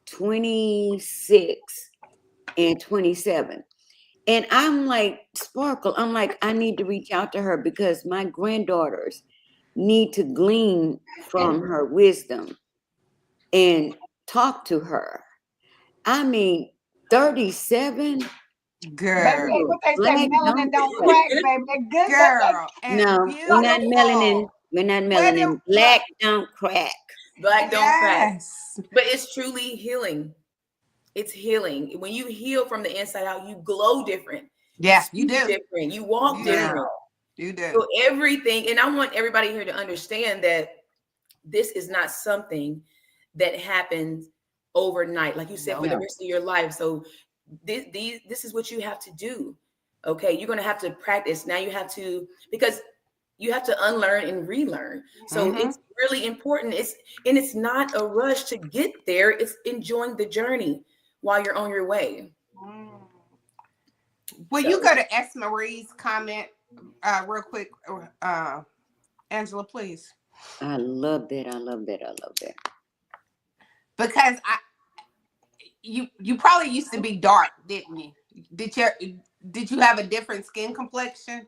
26, and 27. And I'm like, Sparkle, I'm like, I need to reach out to her because my granddaughters need to glean from her wisdom and talk to her. I mean, 37, Baby, Girl, ain't what they say, black melanin don't don't crack. crack, baby. That good, that girl, and No, we're not melanin. beautiful. We're not Where them, melanin. Black don't crack. Black don't crack. yes. But it's truly healing. It's healing. When you heal from the inside out, you glow different. You Yeah, you speak do. different. You walk You do. different. You do. So everything, and I want everybody here to understand that this is not something that happens overnight, like you said, for Nope. the No. rest of your life. So this is what you have to do. Okay, you're gonna have to practice. Now you have to, because you have to unlearn and relearn. So Mm-hmm. it's really important. It's not a rush to get there. It's enjoying the journey while you're on your way. Will So you go to S. Marie's comment real quick, Angela, please? I love that. I love that. I love that. Because you probably used to be dark, didn't you? Did you have a different skin complexion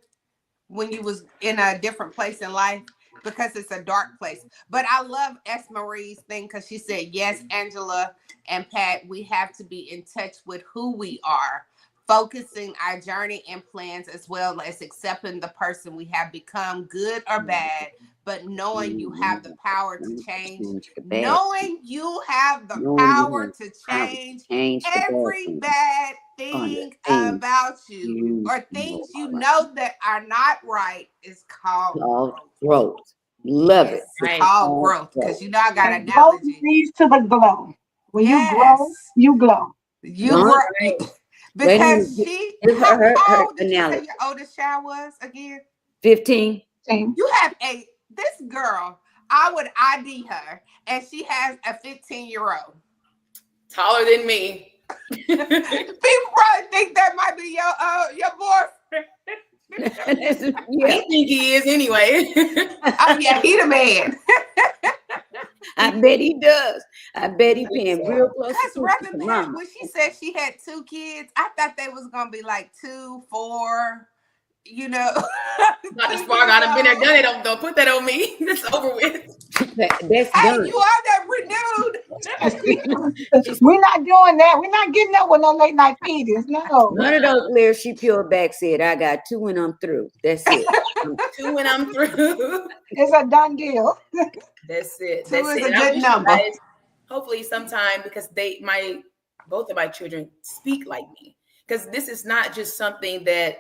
when you was in a different place in life? Because it's a dark place. But I love S. Marie's thing because she said, yes, Angela and Pat, we have to be in touch with who we are, focusing our journey and plans as well as accepting the person we have become, good or bad, but knowing you have the power to change, Change the bad. knowing you have the Knowing you power have to power to change change the bad every things bad on the thing things about you you or know things you are know that are not right is called called growth. growth. Love it. It's It's right. called called growth because growth. you know I got an And growth analogy. leads to the glow. When you grow, Yes, you glow. you Don't grow wait a because minute. Give how her old did you say analogy. your oldest child was again? 15. See? You have this girl. I would ID her, and she has a 15-year-old. Taller than me. People probably think that might be your boyfriend. He Yeah, think he is anyway. Oh yeah, he the man. I bet he does. I bet he paying So, real close Cause attention rather to than mama. when she said she had 2 kids, I thought they was gonna be like 2, 4, you know, Dr. 2 years Spark, I done been there, old. done it. Don't put that on me. It's over with. That's Hey, done. you are that renewed. See, She's we're not doing that. We're not getting up with no late night feedings. No. none of those lyrics she peeled back said, I got two and I'm through. That's it. Two when I'm through. It's a done deal. That's it. 2 That's is it. a And I good wish you number. guys, hopefully, sometime because both of my children speak like me. Because this is not just something that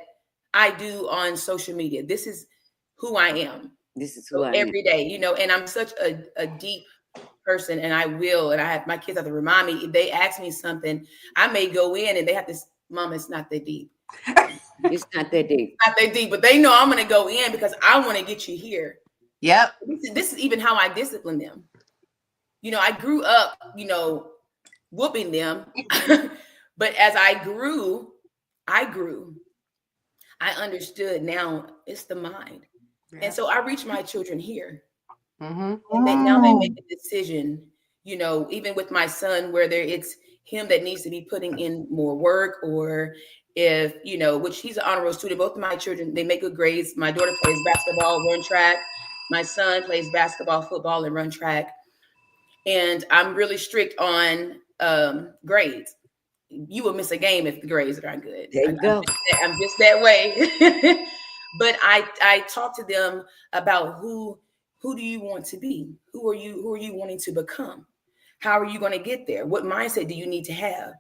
I do on social media. This is who I am. This is who So I am. every day, and I'm such a deep person, and I have my kids have to remind me if they ask me something, I may go in and they have to, Mom, it's not that deep. It's not that deep. Not that deep, but they know I'm gonna go in because I want to get you here. Yep. This is even how I discipline them. I grew up, whooping them. But as I grew, I grew. I understood now it's the mind. And Yep. so I reach my children here. Mm-hmm. And now they make Mm. a decision, even with my son, whether it's him that needs to be putting in more work or if, which he's an honor roll student. Both of my children, they make good grades. My daughter plays basketball, run track. My son plays basketball, football, and run track. And I'm really strict on grades. You will miss a game if the grades aren't good. There you go. I'm just that way. But I talk to them about who do you want to be? Who are you wanting to become? How are you going to get there? What mindset do you need to have?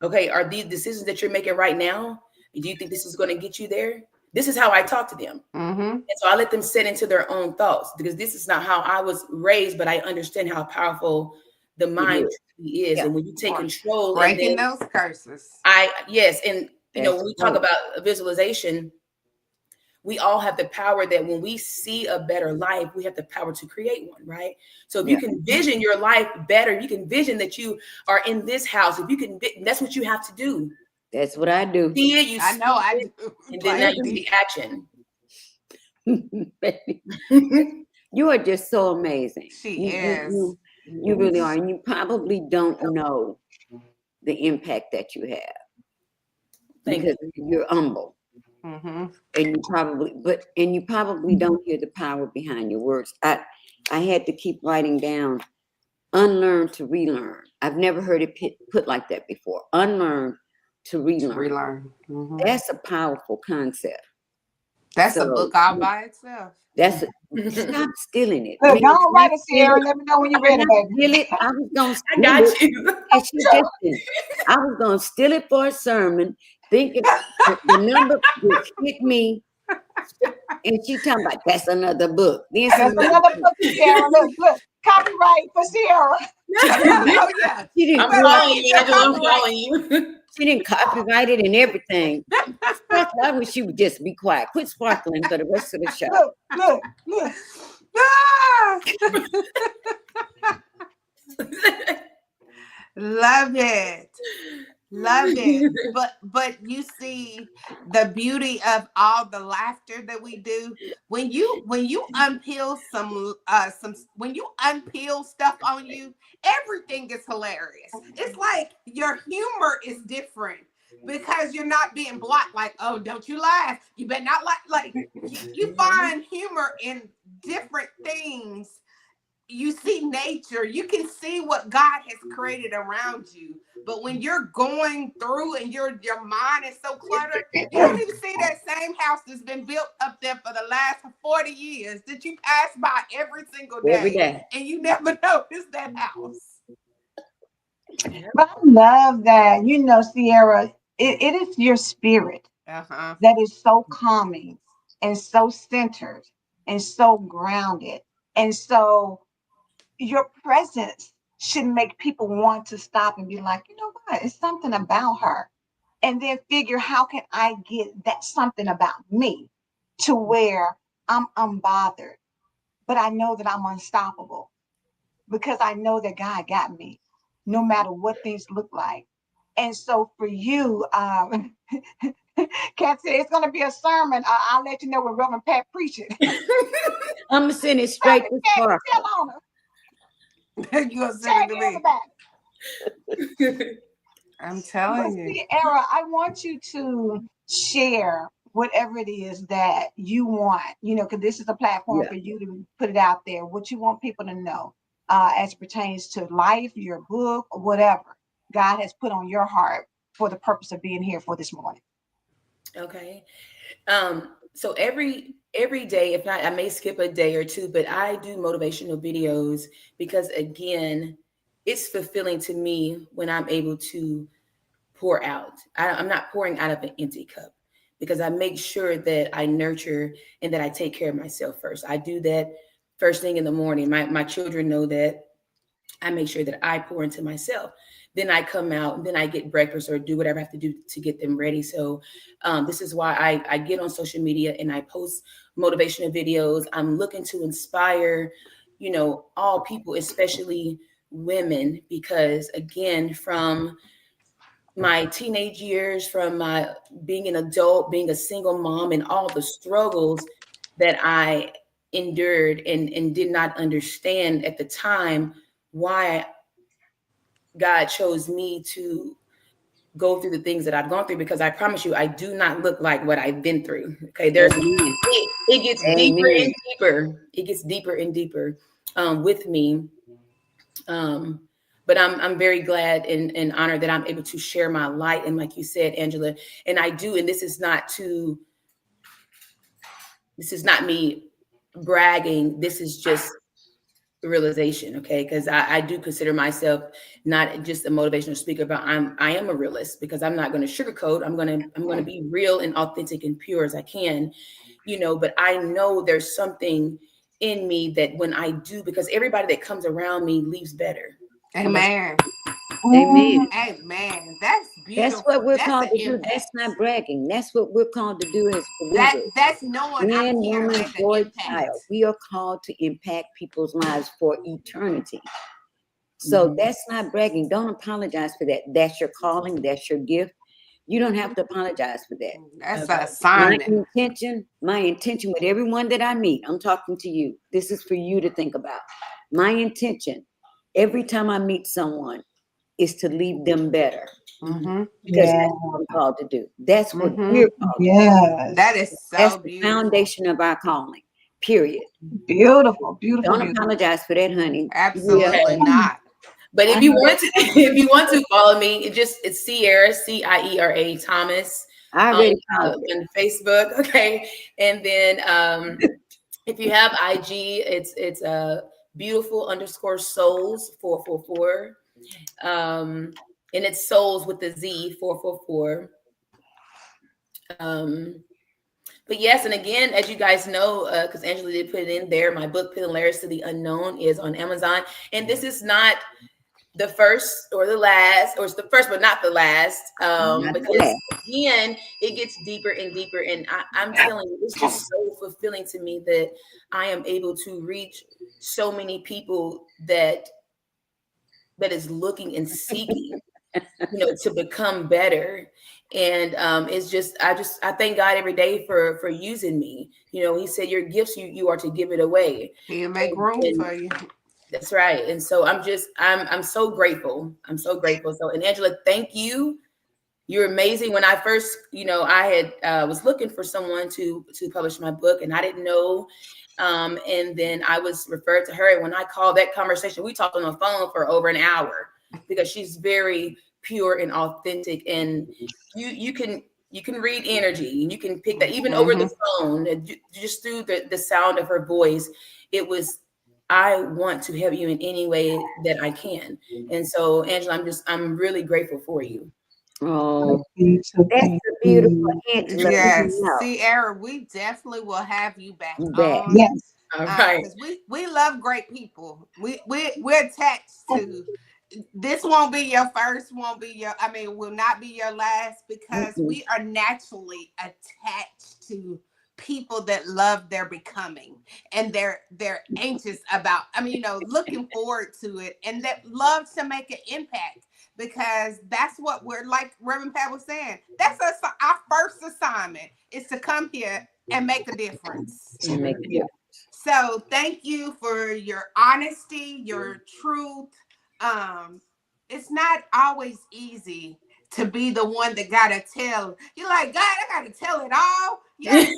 Okay, are these decisions that you're making right now? Do you think this is going to get you there? This is how I talk to them. Mm-hmm. And so I let them set into their own thoughts because this is not how I was raised, but I understand how powerful the It mind is. truly is. Yeah. And when you take control and Breaking then those curses. yes, and That's when we talk right. about visualization, we all have the power that when we see a better life, we have the power to create one, right? So if you Yeah. can vision your life better, you can vision that you are in this house. If you can, that's what you have to do. That's what I do. See it, you I see know I it, do. and then now Like you me. see action. You are just so amazing. She is. You really are. And you probably don't know the impact that you have Thank because you. you're humble. Mm-hmm. And you probably don't hear the power behind your words. I had to keep writing down unlearn to relearn. I've never heard it put like that before. Unlearn to relearn. Relearn. Mm-hmm. That's a powerful concept. That's a So book all by itself. that's stop stealing it. Look, Man, go on, not write it, steal Sierra. it. Let me know when you're I ready, not baby. steal it. I was gonna I steal got it. you. And she just did. I was gonna steal it for a sermon, thinking the number would hit me. And she talking about that's another book. Then That's somebody another book for Sierra. Look, copyright for Sierra. she didn't, Oh yeah. she You didn't I'm better go following copy, get you, your Angela. I'm copyright. following you. she didn't copyright it and everything. I wish she would just be quiet. Quit sparkling for the rest of the show. Look. Ah! Love it. Love it. But you see the beauty of all the laughter that we do when you unpeel some when you unpeel stuff on you, everything is hilarious. It's like your humor is different because you're not being blocked like, oh, don't you laugh, you better not laugh. Like you find humor in different things. You see nature, you can see what God has created around you. But when you're going through and your mind is so cluttered, you don't even see that same house that's been built up there for the last 40 years that you pass by every single Every day, day. and you never notice that house. But I love that. Sierra, it is your spirit Uh-huh. that is so calming and so centered and so grounded. And so your presence should make people want to stop and be like, you know what? It's something about her. And then figure, how can I get that something about me to where I'm unbothered, but I know that I'm unstoppable because I know that God got me no matter what things look like. And so for you, Cat said it's gonna be a sermon. I'll let you know when Reverend Pat preach it. I'm gonna send it Tell straight me, to Cat, Sparkle. tell on her. You gonna send it Tag to me? everybody. I'm But telling you. see, Era, I want you to share whatever it is that you want, because this is a platform Yeah. for you to put it out there, what you want people to know as pertains to life, your book, or whatever God has put on your heart for the purpose of being here for this morning. Okay. So every day, if not, I may skip a day or two, but I do motivational videos because again, it's fulfilling to me when I'm able to pour out. I'm not pouring out of an empty cup because I make sure that I nurture and that I take care of myself first. I do that first thing in the morning. My children know that. I make sure that I pour into myself. Then I come out and then I get breakfast or do whatever I have to do to get them ready. So this is why I get on social media and I post motivational videos. I'm looking to inspire, all people, especially women, because again, from my teenage years, from my being an adult, being a single mom, and all the struggles that I endured and did not understand at the time why God chose me to go through the things that I've gone through, because I promise you, I do not look like what I've been through. Okay, Amen. it gets deeper Amen. and deeper. It gets deeper and deeper with me. Um, but I'm very glad and honored that I'm able to share my light. And like you said, Angela, and I do, and this is not me bragging. This is just realization, okay? Because I do consider myself not just a motivational speaker, but I am a realist, because I'm not going to sugarcoat. I'm gonna be real and authentic and pure as I can, but I know there's something in me that when I do, because everybody that comes around me leaves better. And that's Amen. Amen. Amen. That's That's beautiful. what we're That's called an to do. That's impact. not bragging. That's what we're called to do as That believers. that's knowing I'm Man, here to woman, make an boy, child. impact. We are called to impact people's lives for eternity. So Mhm. that's not bragging. Don't apologize for that. That's your calling. That's your gift. You don't have to apologize for that. That's an okay. My assignment. intention with everyone that I meet, I'm talking to you. This is for you to think about. My intention every time I meet someone is to leave them better, Mhm. Mm-hmm. because Yeah. that's what I'm called to do. That's what we're Mm-hmm. called to That Yes. is do. That's so the beautiful. foundation of our calling, period. Beautiful, beautiful, Don't beautiful. apologize for that, honey. Yeah. Absolutely Okay. not. But I if you know want that's to, right. if you want to follow me, it's Ciera, Ciera Thomas, I on, already followed it. on Facebook. Okay, and then if you have IG, it's beautiful underscore souls 444, and it's souls with the Z 444. Um, but yes, and again, as you guys know, because Angela did put it in there, my book "Pin Layers to the Unknown" is on Amazon, and this is not the first or the last, or it's the first but not the last, Not the because last. again, it gets deeper and deeper, and I'm telling you, it's just so fulfilling to me that I am able to reach so many people that is looking and seeking, to become better. And it's just I thank God every day for using me. He said your gifts, you are to give it away. He'll make and, room and for you. that's right. And so I'm so grateful. I'm so grateful. So, and Angela, thank you. You're amazing. When I first, I had was looking for someone to publish my book, and I didn't know. And then I was referred to her. And when I called that conversation, we talked on the phone for over an hour, because she's very pure and authentic. And you can read energy, and you can pick that even over the Mm-hmm. phone, just through the sound of her voice. It was, I want to help you in any way that I can. And so, Angela, I'm really grateful for you. Oh, Thank you. So that's thank a beautiful you. Angela. Yes, Now, Sierra, we definitely will have you back you back. on. Yes. All right. Because we love great people. We're attached to this. Won't be your first, won't be your, will not be your last, because Mm-mm. we are naturally attached to people that love their becoming, and they're anxious about, looking forward to it, and that love to make an impact, because that's what we're, like Reverend Pat was saying, that's our first assignment, is to come here and make a difference. And make a difference. So thank you for your honesty, your truth. It's not always easy to be the one that gotta tell. You're like, God, I gotta tell it all. Yes,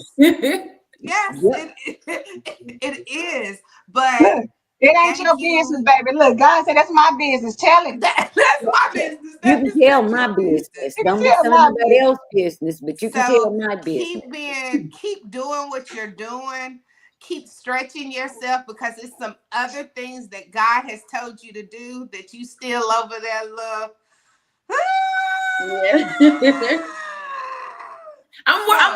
yes, Yep. it is. But Look, it ain't thank your business, you. baby. Look, God said that's my business. Tell it. That's my business. You That can is tell not my your business. business. You can Don't be tell telling my nobody business. else's business, but you can tell So my business. keep doing what you're doing. Keep stretching yourself, because it's some other things that God has told you to do that you still over there love. Yeah. I'm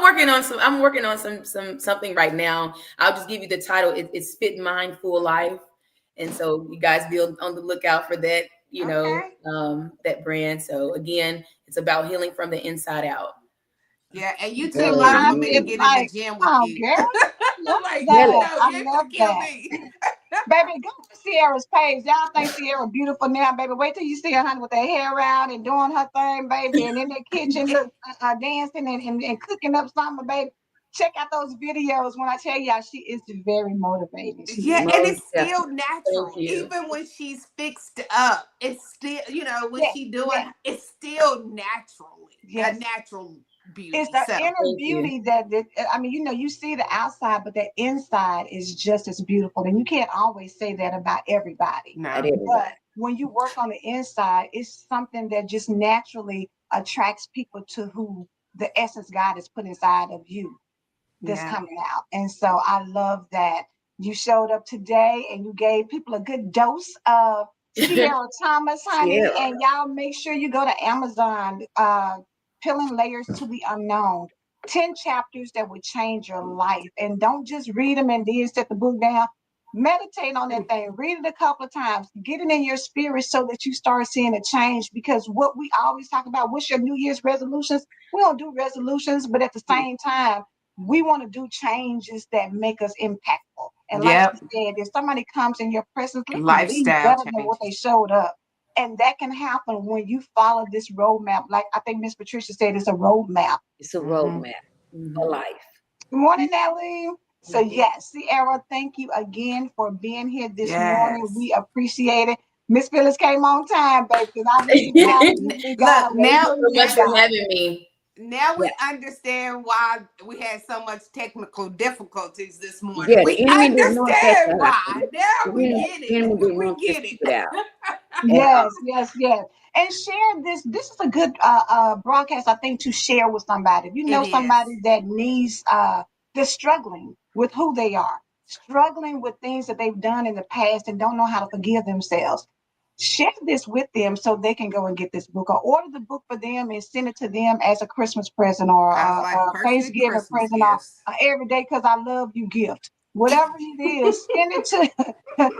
working on something right now. I'll just give you the title. It's Fit Mind Full Life. And so you guys be on the lookout for that, Okay. that brand. So again, it's about healing from the inside out. Yeah, and you Fit too young for mind, me to fit get in the like, gym with oh, you. girl, I love Like, Tell that. it. no, I you ain't love gonna kill that. me. Baby, go to Ciera's page. Y'all think Ciera beautiful now, baby. Wait till you see her honey with her hair out and doing her thing, baby, and in the kitchen, look, dancing and cooking up something, baby. Check out those videos. When I tell y'all, she is very motivating. She Yeah, is. and Most it's still definitely. Thank natural. you. Even when she's fixed up, it's still, when Yes, she doing, yes, it's still naturally a yes. natural It's beauty. the So inner Thank you. beauty that I mean, you see the outside, but the inside is just as beautiful. And you can't always say that about everybody. At no. everybody. But when you work on the inside, it's something that just naturally attracts people to who the essence God has put inside of you that's Yeah. coming out. And so I love that you showed up today and you gave people a good dose of Sierra Thomas, honey. Ciera. And y'all make sure you go to Amazon, Peeling Layers to the Unknown. 10 chapters that would change your life. And don't just read them and then set the book down. Meditate on that thing. Read it a couple of times. Get it in your spirit so that you start seeing a change. Because what we always talk about, what's your New Year's resolutions? We don't do resolutions, but at the same time, we want to do changes that make us impactful. And like she Yep. said, if somebody comes in your presence, let them leave Lifestyle better than what changes. they showed up. And that can happen when you follow this roadmap. Like I think Miss Patricia said, it's a roadmap. It's a Mm-hmm. roadmap for Mhm. life. Good morning, Nellie. So Thank you. yes, Sierra, thank you again for being here this morning. Yes. We appreciate it. Miss Phyllis came on time, baby, because I believe Yeah. God, Thank you believe Look, God, we now you so believe much for now God. having me. now Yeah. we understand why we had so much technical difficulties this morning. Yeah, the We enemy didn't want that to understand happen. why. Now we The get it. enemy didn't We want this get to it. get out at all. Yes, yes, yes. And share this. This is a good broadcast, I think, to share with somebody. If you It know is. somebody that needs they're struggling with who they are, struggling with things that they've done in the past and don't know how to forgive themselves. Share this with them so they can go and get this book or order the book for them and send it to them as a Christmas present or I was a like, perfect Thanksgiving Christmas present or gifts. everyday because I love you gift. Whatever it is, send it to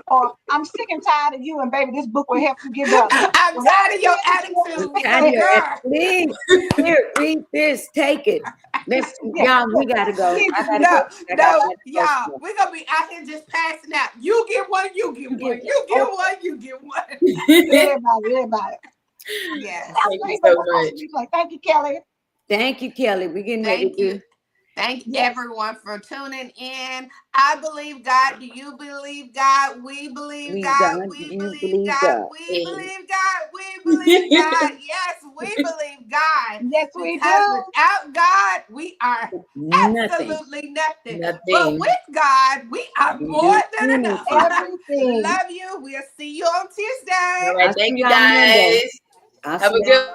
or I'm sick and tired of you, and baby, this book will help you get better. I'm Whatever tired of your it I'm attitude. tired So, of is, your girl, please. Here, read this. Take it. Let's, yeah, y'all, we gotta go. please, I gotta go. no, I got no, my post y'all, more. we're gonna be out here just passing out. You get one, you get You one, get you get okay. one, you get one. everybody. Yes. That's you great, but so what's much. supposed to be like? Thank you, Kelly. Thank you, Kelly. We're getting ready Thank you. to. Thank Yes, everyone for tuning in. I believe God. Do you believe God? We believe We God. done. Do We you believe believe God. God? We Hey. believe God. We believe God. Yes, we believe God. yes, we Because do. without God, we are Nothing. absolutely nothing. But Nothing. with God, we are We more do than enough. anything. Everything. Love you. We'll see you on All Tuesday. right. I'll see Thank you y'all Monday. guys. I'll Have see a y'all. good